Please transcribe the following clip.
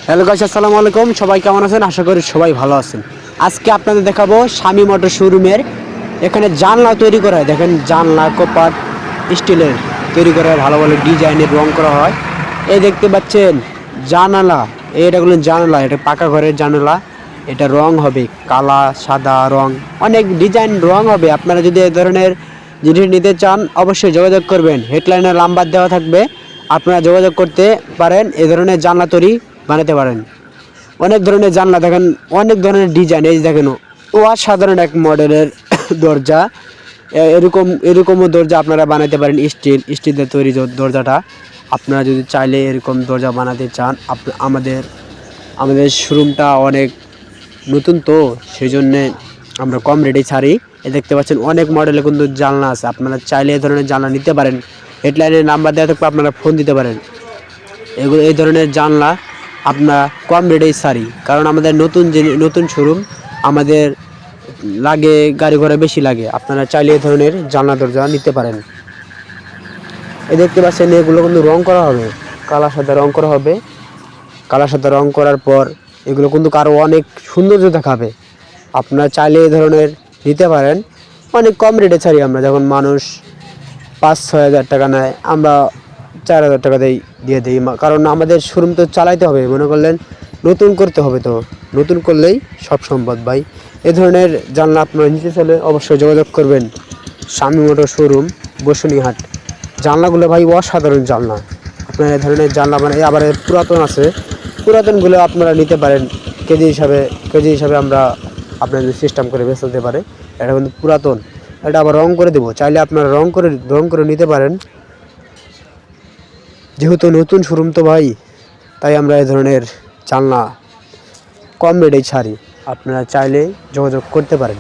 Hello guys, আসসালামু আলাইকুম। সবাই কেমন আছেন? আশা করি সবাই ভালো আছেন। আজকে আপনাদের দেখাবো স্বামী মোটর শোরুমের এখানে জানলা তৈরি করা হয়। দেখেন, জানলা কপাট স্টিলের তৈরি করা হয়, ভালো ভালো ডিজাইনের রং করা হয়। এই দেখতে পাচ্ছেন জানালা, এটাগুলো জানালা, এটা পাকা ঘরের জানালা। এটা রং হবে কালা, সাদা রং, অনেক ডিজাইন রং হবে। আপনারা যদি এই ধরনের জিনিস নিতে চান অবশ্যই যোগাযোগ করবেন। হেডলাইনের নাম্বার দেওয়া থাকবে, আপনারা যোগাযোগ করতে পারেন। এই ধরনের জানলা তৈরি বানাতে পারেন। অনেক ধরনের জানলা দেখেন, অনেক ধরনের ডিজাইন। এই দেখেন, অসাধারণ এক মডেলের দরজা। এরকমও দরজা আপনারা বানাতে পারেন। স্টিলের তৈরি দরজাটা আপনারা যদি চাইলে এরকম দরজা বানাতে চান, আমাদের শোরুমটা অনেক নতুন, তো সেই জন্যে আমরা কম রেটে ছাড়ি। এ দেখতে পাচ্ছেন অনেক মডেলের কিন্তু জানলা আছে, আপনারা চাইলে এই ধরনের জানলা নিতে পারেন। হেডলাইনের নাম্বার দেওয়া থাকবে, আপনারা ফোন দিতে পারেন। এই ধরনের জানলা আমরা কম রেটেই ছাড়ি, কারণ আমাদের নতুন শোরুম, আমাদের লাগে গাড়ি ঘোড়া বেশি লাগে। আপনারা চাইলে এই ধরনের জানলা দরজা নিতে পারেন। এই দেখতে পাচ্ছেন এগুলো কিন্তু রং করা হবে, কালার সাথে রং করা হবে। কালার সাথে রং করার পর এগুলো কিন্তু আরও অনেক সৌন্দর্য দেখাবে। আপনারা চাইলে এই ধরনের নিতে পারেন। অনেক কম রেটে ছাড়ি আমরা। যখন মানুষ 5-6 হাজার টাকা নেয়, আমরা 4,000 টাকা দিয়ে দিই, কারণ আমাদের শোরুম তো চালাইতে হবে। মনে করলেন নতুন করতে হবে, তো নতুন করলেই সব সম্ভব ভাই। এ ধরনের জানলা আপনারা নিতে চাইলে অবশ্যই যোগাযোগ করবেন। স্বামী মোটর শোরুম, বসুনিহাট। জানলাগুলো ভাই অসাধারণ জানলা। আপনারা এই ধরনের জানলা মানে আবার পুরাতন আছে, পুরাতনগুলো আপনারা নিতে পারেন। কেজি হিসাবে আমরা আপনাদের সিস্টেম করে বেচতে পারে। এটা কিন্তু পুরাতন, এটা আবার রং করে দেবো, চাইলে আপনারা রং করে নিতে পারেন। যেহেতু নতুন শোরুম তো ভাই, তাই আমরা এই ধরনের জানলা কম রেটেই ছাড়ি। আপনারা চাইলে যোগাযোগ করতে পারেন।